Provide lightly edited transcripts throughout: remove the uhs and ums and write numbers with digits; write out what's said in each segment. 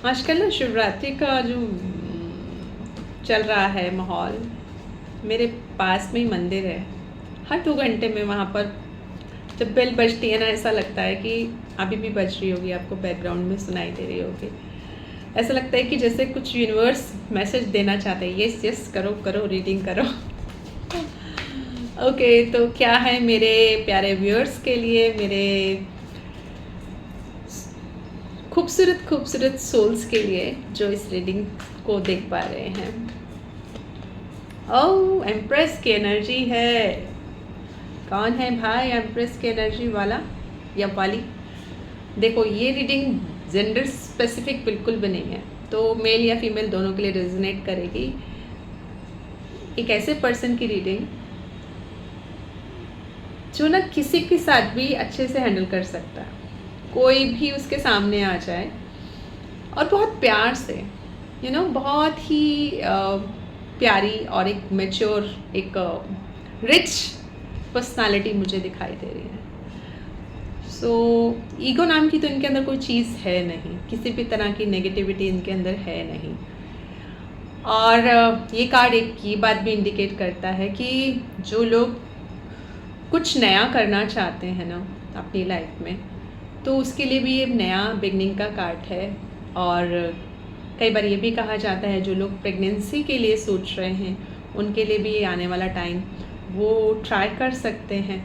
आजकल ना शिवरात्रि का जो चल रहा है माहौल, मेरे पास में ही मंदिर है। हर 2 घंटे में वहाँ पर जब बेल बजती है ना, ऐसा लगता है कि अभी भी बज रही होगी, आपको बैकग्राउंड में सुनाई दे रही होगी। ऐसा लगता है कि जैसे कुछ यूनिवर्स मैसेज देना चाहते हैं, यस यस करो करो, रीडिंग करो। ओके, तो क्या है मेरे प्यारे व्यूअर्स के लिए, मेरे खूबसूरत खूबसूरत सोल्स के लिए जो इस रीडिंग को देख पा रहे हैं। ओह, एम्प्रेस की एनर्जी है। कौन है भाई एम्प्रेस की एनर्जी वाला या वाली? देखो, ये रीडिंग जेंडर स्पेसिफिक बिल्कुल भी नहीं है, तो मेल या फीमेल दोनों के लिए रेजोनेट करेगी। एक ऐसे पर्सन की रीडिंग जो ना किसी के साथ भी अच्छे से हैंडल कर सकता है, कोई भी उसके सामने आ जाए और बहुत प्यार से, बहुत ही प्यारी और एक मैच्योर, एक रिच पर्सनालिटी मुझे दिखाई दे रही है। सो ईगो नाम की तो इनके अंदर कोई चीज़ है नहीं, किसी भी तरह की नेगेटिविटी इनके अंदर है नहीं। और ये कार्ड एक ये बात भी इंडिकेट करता है कि जो लोग कुछ नया करना चाहते हैं ना अपनी लाइफ में, तो उसके लिए भी ये नया बिगनिंग का कार्ड है। और कई बार ये भी कहा जाता है जो लोग प्रेगनेंसी के लिए सोच रहे हैं, उनके लिए भी ये आने वाला टाइम वो ट्राई कर सकते हैं,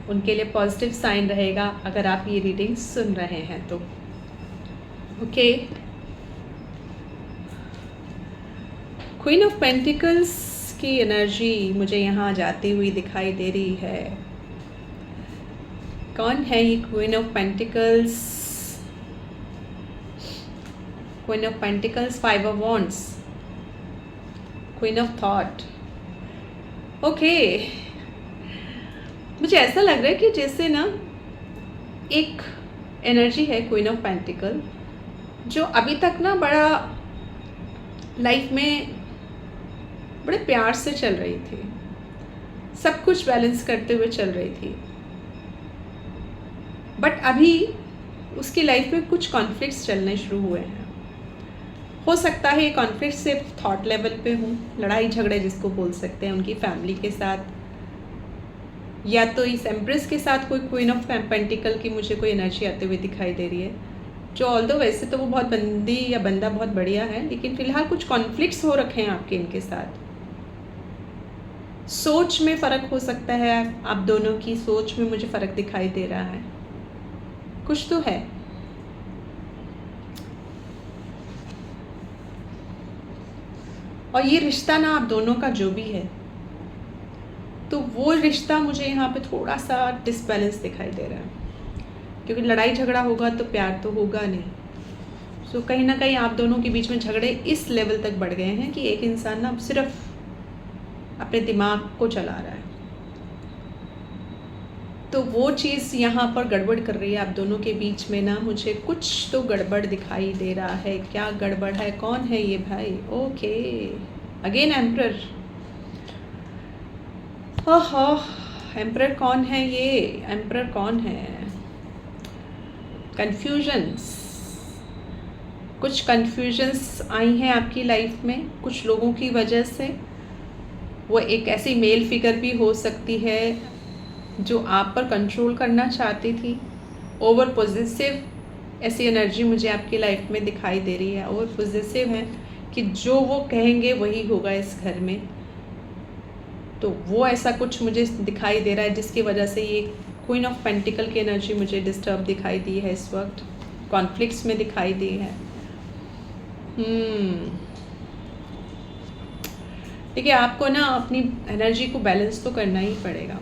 उनके लिए पॉजिटिव साइन रहेगा अगर आप ये रीडिंग सुन रहे हैं तो। ओके, क्वीन ऑफ पेंटिकल्स की एनर्जी मुझे यहाँ जाती हुई दिखाई दे रही है। कौन है ये queen of pentacles? Queen of pentacles, 5 of wands, queen of thought. Okay, मुझे ऐसा लग रहा है कि जैसे ना एक एनर्जी है क्वीन ऑफ पेंटिकल जो अभी तक ना बड़ा लाइफ में बड़े प्यार से चल रही थी, सब कुछ बैलेंस करते हुए चल रही थी, बट अभी उसकी लाइफ में कुछ कॉन्फ्लिक्ट्स चलने शुरू हुए हैं। हो सकता है ये कॉन्फ्लिक्ट सिर्फ थॉट लेवल पे हों, लड़ाई झगड़े जिसको बोल सकते हैं, उनकी फैमिली के साथ, या तो इस एम्प्रेस के साथ कोई क्वीन ऑफ पेंटिकल की मुझे कोई एनर्जी आते हुए दिखाई दे रही है, जो ऑल्दो वैसे तो वो बहुत बंदी या बंदा बहुत बढ़िया है, लेकिन फिलहाल कुछ कॉन्फ्लिक्ट्स हो रखे हैं आपके इनके साथ। सोच में फ़र्क हो सकता है, आप दोनों की सोच में मुझे फ़र्क दिखाई दे रहा है, कुछ तो है। और ये रिश्ता ना आप दोनों का जो भी है, तो वो रिश्ता मुझे यहाँ पे थोड़ा सा डिसबैलेंस दिखाई दे रहा है, क्योंकि लड़ाई झगड़ा होगा तो प्यार तो होगा नहीं। सो कहीं ना कहीं आप दोनों के बीच में झगड़े इस लेवल तक बढ़ गए हैं कि एक इंसान ना सिर्फ अपने दिमाग को चला रहा है, तो वो चीज़ यहाँ पर गड़बड़ कर रही है आप दोनों के बीच में ना। मुझे कुछ तो गड़बड़ दिखाई दे रहा है, क्या गड़बड़ है, कौन है ये भाई? Okay, again emperor. ओहो, एम्परर कौन है ये? एम्परर कौन है? कन्फ्यूजन्स, कुछ कन्फ्यूजन्स आई हैं आपकी लाइफ में कुछ लोगों की वजह से। वो एक ऐसी मेल फिगर भी हो सकती है जो आप पर कंट्रोल करना चाहती थी। ओवर पॉजिटिव ऐसी एनर्जी मुझे आपकी लाइफ में दिखाई दे रही है। ओवर पॉजिटिव है कि जो वो कहेंगे वही होगा इस घर में, तो वो ऐसा कुछ मुझे दिखाई दे रहा है जिसकी वजह से ये क्वीन ऑफ पेंटिकल की एनर्जी मुझे डिस्टर्ब दिखाई दी है, इस वक्त कॉन्फ्लिक्ट्स में दिखाई दी है। देखिए, आपको ना अपनी एनर्जी को बैलेंस तो करना ही पड़ेगा,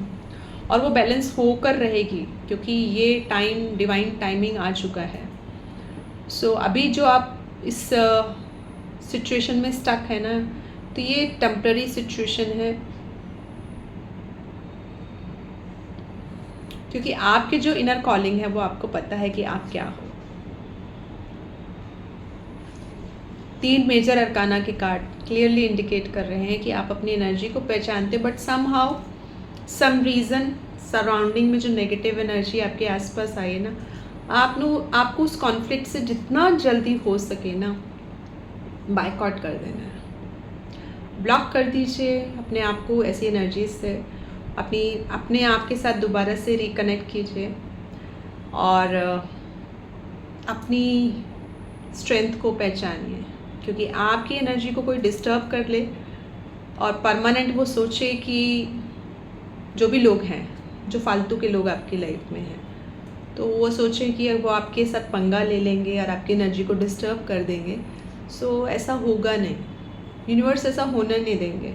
और वो बैलेंस होकर रहेगी क्योंकि ये टाइम, डिवाइन टाइमिंग आ चुका है। सो अभी जो आप इस सिचुएशन में स्टक है ना, तो ये टेम्पररी सिचुएशन है, क्योंकि आपके जो इनर कॉलिंग है वो आपको पता है कि आप क्या हो। 3 मेजर अरकाना के कार्ड क्लियरली इंडिकेट कर रहे हैं कि आप अपनी एनर्जी को पहचानते, but somehow some reason surrounding में जो नेगेटिव एनर्जी आपके आसपास आई है ना, आपको उस कॉन्फ्लिक्ट से जितना जल्दी हो सके ना बायकॉट कर देना है, ब्लॉक कर दीजिए अपने आप को ऐसी एनर्जी से, अपने आप के साथ दोबारा से रिकनेक्ट कीजिए और अपनी स्ट्रेंथ को पहचानिए। क्योंकि आपकी एनर्जी को कोई डिस्टर्ब कर ले और परमानेंट वो सोचे कि जो भी लोग हैं, जो फालतू के लोग आपकी लाइफ में हैं, तो वो सोचें कि वो आपके साथ पंगा ले लेंगे और आपकी एनर्जी को डिस्टर्ब कर देंगे। सो ऐसा होगा नहीं, यूनिवर्स ऐसा होना नहीं देंगे।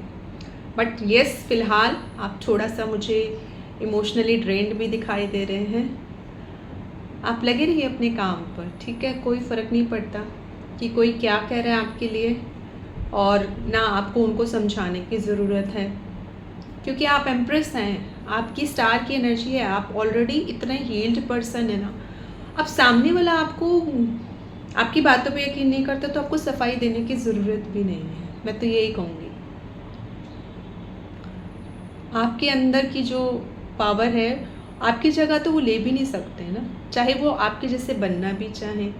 बट येस, फ़िलहाल आप थोड़ा सा मुझे इमोशनली ड्रेन्ड भी दिखाई दे रहे हैं। आप लगे रहिए अपने काम पर, ठीक है? कोई फ़र्क नहीं पड़ता कि कोई क्या कह रहा है आपके लिए, और ना आपको उनको समझाने की ज़रूरत है, क्योंकि आप एम्प्रेस हैं, आपकी स्टार की एनर्जी है, आप ऑलरेडी इतने हील्ड पर्सन है ना। अब सामने वाला आपकी बातों पे यकीन नहीं करता तो आपको सफाई देने की ज़रूरत भी नहीं है। मैं तो यही कहूँगी, आपके अंदर की जो पावर है, आपकी जगह तो वो ले भी नहीं सकते ना। चाहे वो आपके जैसे बनना भी चाहें,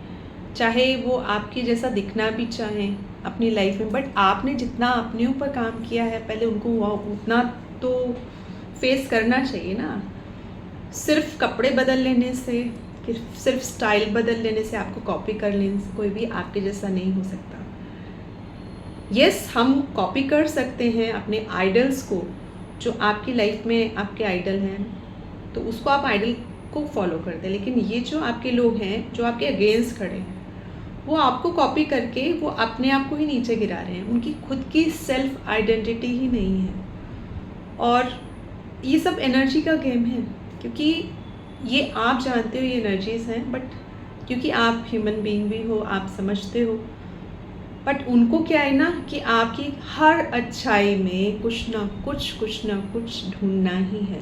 चाहे वो आपके जैसा दिखना भी चाहें अपनी लाइफ में, बट आपने जितना अपने ऊपर काम किया है पहले, उनको उतना तो फेस करना चाहिए ना। सिर्फ कपड़े बदल लेने से, सिर्फ स्टाइल बदल लेने से, आपको कॉपी कर लेने से कोई भी आपके जैसा नहीं हो सकता। यस, हम कॉपी कर सकते हैं अपने आइडल्स को, जो आपकी लाइफ में आपके आइडल हैं, तो उसको आप आइडल को फॉलो करते हैं। लेकिन ये जो आपके लोग हैं, जो आपके अगेंस्ट खड़े हैं, वो आपको कॉपी करके वो अपने आप को ही नीचे गिरा रहे हैं। उनकी खुद की सेल्फ आइडेंटिटी ही नहीं है। और ये सब एनर्जी का गेम है, क्योंकि ये आप जानते हो ये एनर्जीज़ हैं, बट क्योंकि आप ह्यूमन बीइंग भी हो, आप समझते हो। बट उनको क्या है ना कि आपकी हर अच्छाई में कुछ ना कुछ ढूंढना ही है।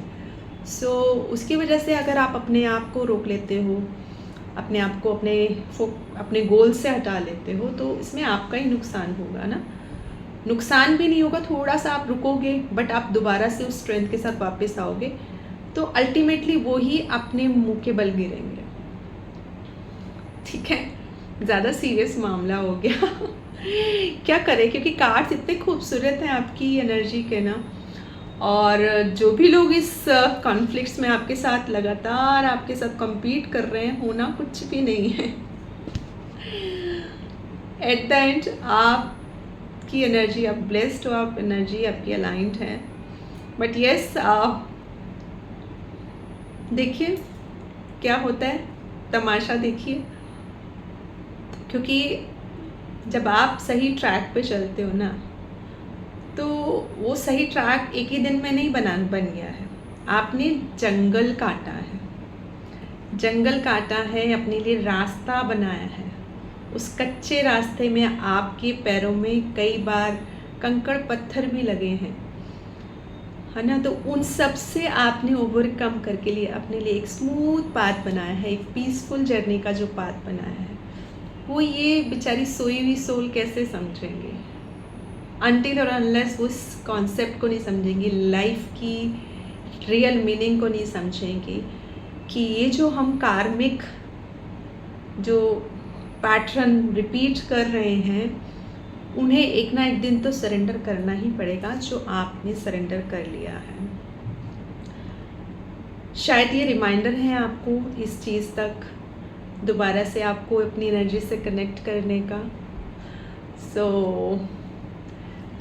सो उसकी वजह से अगर आप अपने आप को रोक लेते हो, अपने आप को अपने गोल से हटा लेते हो, तो इसमें आपका ही नुकसान होगा ना। नुकसान भी नहीं होगा, थोड़ा सा आप रुकोगे, बट आप दोबारा से उस स्ट्रेंथ के साथ वापस आओगे, तो अल्टीमेटली वो ही अपने मुंह के बल गिरेंगे। ठीक है, ज़्यादा सीरियस मामला हो गया। क्या करें, क्योंकि कार्ड्स इतने खूबसूरत हैं आपकी एनर्जी के ना, और जो भी लोग इस कॉन्फ्लिक्ट्स में आपके साथ लगातार आपके साथ कम्पीट कर रहे हैं, होना कुछ भी नहीं है। एट द एंड आपकी एनर्जी, आप ब्लेस्ड हो, आप एनर्जी आपकी अलाइंड है। बट यस, देखिए क्या होता है, तमाशा देखिए, क्योंकि जब आप सही ट्रैक पे चलते हो ना, तो वो सही ट्रैक एक ही दिन में नहीं बन गया है। आपने जंगल काटा है, अपने लिए रास्ता बनाया है। उस कच्चे रास्ते में आपके पैरों में कई बार कंकड़ पत्थर भी लगे हैं, है ना। तो उन सब से आपने ओवरकम करके लिए अपने लिए एक स्मूथ पाथ बनाया है, एक पीसफुल जर्नी का जो पाथ बनाया है, वो ये बेचारी सोई हुई सोल कैसे समझेंगे, अनटिल और अनलेस वो इस कॉन्सेप्ट को नहीं समझेंगी, लाइफ की रियल मीनिंग को नहीं समझेंगी कि ये जो हम कार्मिक जो पैटर्न रिपीट कर रहे हैं, उन्हें एक ना एक दिन तो सरेंडर करना ही पड़ेगा, जो आपने सरेंडर कर लिया है। शायद ये रिमाइंडर है आपको इस चीज़ तक दोबारा से आपको अपनी एनर्जी से कनेक्ट करने का। सो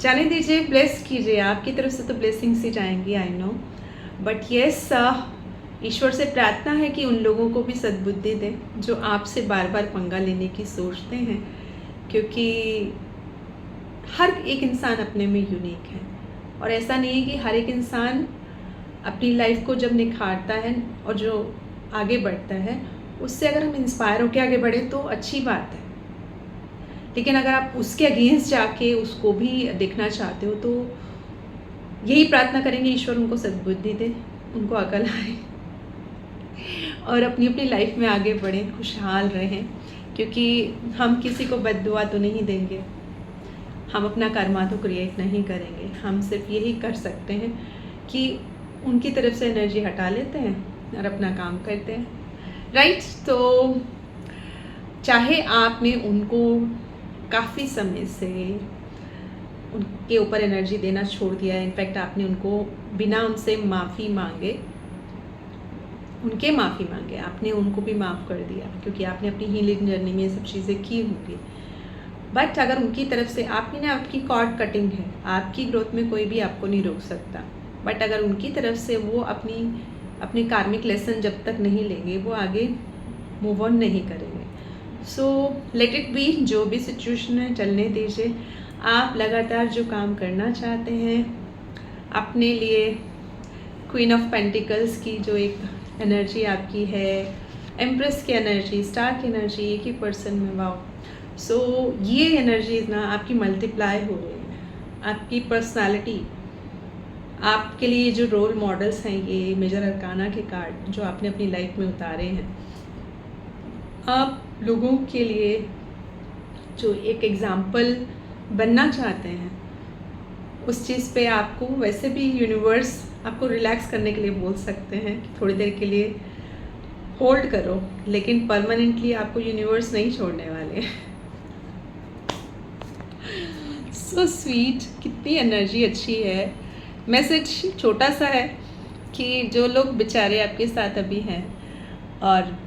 जाने दीजिए, ब्लेस कीजिए, आपकी तरफ से तो ब्लेसिंग्स ही जाएंगी, आई नो। बट येस, ईश्वर से प्रार्थना है कि उन लोगों को भी सद्बुद्धि दे जो आपसे बार बार पंगा लेने की सोचते हैं, क्योंकि हर एक इंसान अपने में यूनिक है, और ऐसा नहीं है कि हर एक इंसान अपनी लाइफ को जब निखारता है और जो आगे बढ़ता है, उससे अगर हम इंस्पायर होकर आगे बढ़े तो अच्छी बात है। लेकिन अगर आप उसके अगेंस्ट जाके उसको भी देखना चाहते हो, तो यही प्रार्थना करेंगे ईश्वर उनको सद्बुद्धि दे, उनको अकल आए और अपनी अपनी लाइफ में आगे बढ़ें, खुशहाल रहें, क्योंकि हम किसी को बद्दुआ तो नहीं देंगे, हम अपना कर्मा तो क्रिएट नहीं करेंगे। हम सिर्फ यही कर सकते हैं कि उनकी तरफ से एनर्जी हटा लेते हैं और अपना काम करते हैं। राइट। तो चाहे आपने उनको काफ़ी समय से उनके ऊपर एनर्जी देना छोड़ दिया है, इनफैक्ट आपने उनको बिना उनसे माफ़ी मांगे आपने उनको भी माफ़ कर दिया, क्योंकि आपने अपनी हीलिंग जर्नी में ये सब चीज़ें की होंगी। बट अगर उनकी तरफ से आपकी ना, आपकी कॉर्ड कटिंग है, आपकी ग्रोथ में कोई भी आपको नहीं रोक सकता। बट अगर उनकी तरफ से वो अपनी कार्मिक लेसन जब तक नहीं लेंगे, वो आगे मूव ऑन नहीं करेंगे। सो लेट इट बी, जो भी सिचुएशन है चलने दीजिए। आप लगातार जो काम करना चाहते हैं अपने लिए, क्वीन ऑफ पेंटिकल्स की जो एक एनर्जी आपकी है, एम्प्रेस की एनर्जी, स्टार की एनर्जी, एक ही पर्सन में, वाओ। सो ये एनर्जीज ना आपकी मल्टीप्लाई हो रही है। आपकी पर्सनालिटी, आपके लिए जो रोल मॉडल्स हैं, ये मेजर अरकाना के कार्ड जो आपने अपनी लाइफ में उतारे हैं, आप लोगों के लिए जो एक एग्ज़ाम्पल बनना चाहते हैं, उस चीज़ पे आपको वैसे भी यूनिवर्स आपको रिलैक्स करने के लिए बोल सकते हैं कि थोड़ी देर के लिए होल्ड करो, लेकिन परमानेंटली आपको यूनिवर्स नहीं छोड़ने वाले। सो स्वीट, कितनी एनर्जी अच्छी है। मैसेज छोटा सा है कि जो लोग बेचारे आपके साथ अभी हैं और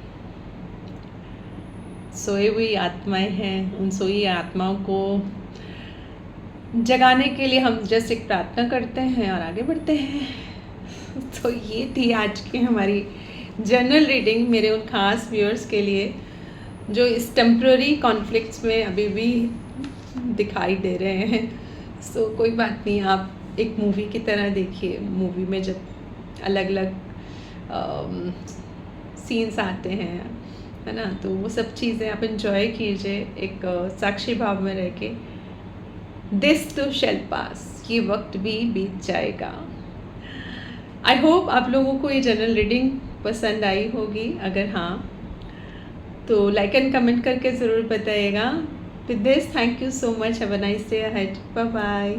सोई हुई आत्माएं हैं, उन सोई आत्माओं को जगाने के लिए हम जस्ट एक प्रार्थना करते हैं और आगे बढ़ते हैं। तो ये थी आज की हमारी जनरल रीडिंग मेरे उन खास व्यूअर्स के लिए जो इस टेम्प्ररी कॉन्फ्लिक्ट्स में अभी भी दिखाई दे रहे हैं। सो कोई बात नहीं, आप एक मूवी की तरह देखिए। मूवी में जब अलग अलग सीन्स आते हैं, है ना, तो वो सब चीज़ें आप इंजॉय कीजिए एक साक्षी भाव में रह के। दिस टू शेल पास, ये वक्त भी बीत जाएगा। आई होप आप लोगों को ये जनरल रीडिंग पसंद आई होगी। अगर हाँ तो लाइक एंड कमेंट करके ज़रूर बताइएगा। With this, thank you so much, have a nice day ahead, bye bye.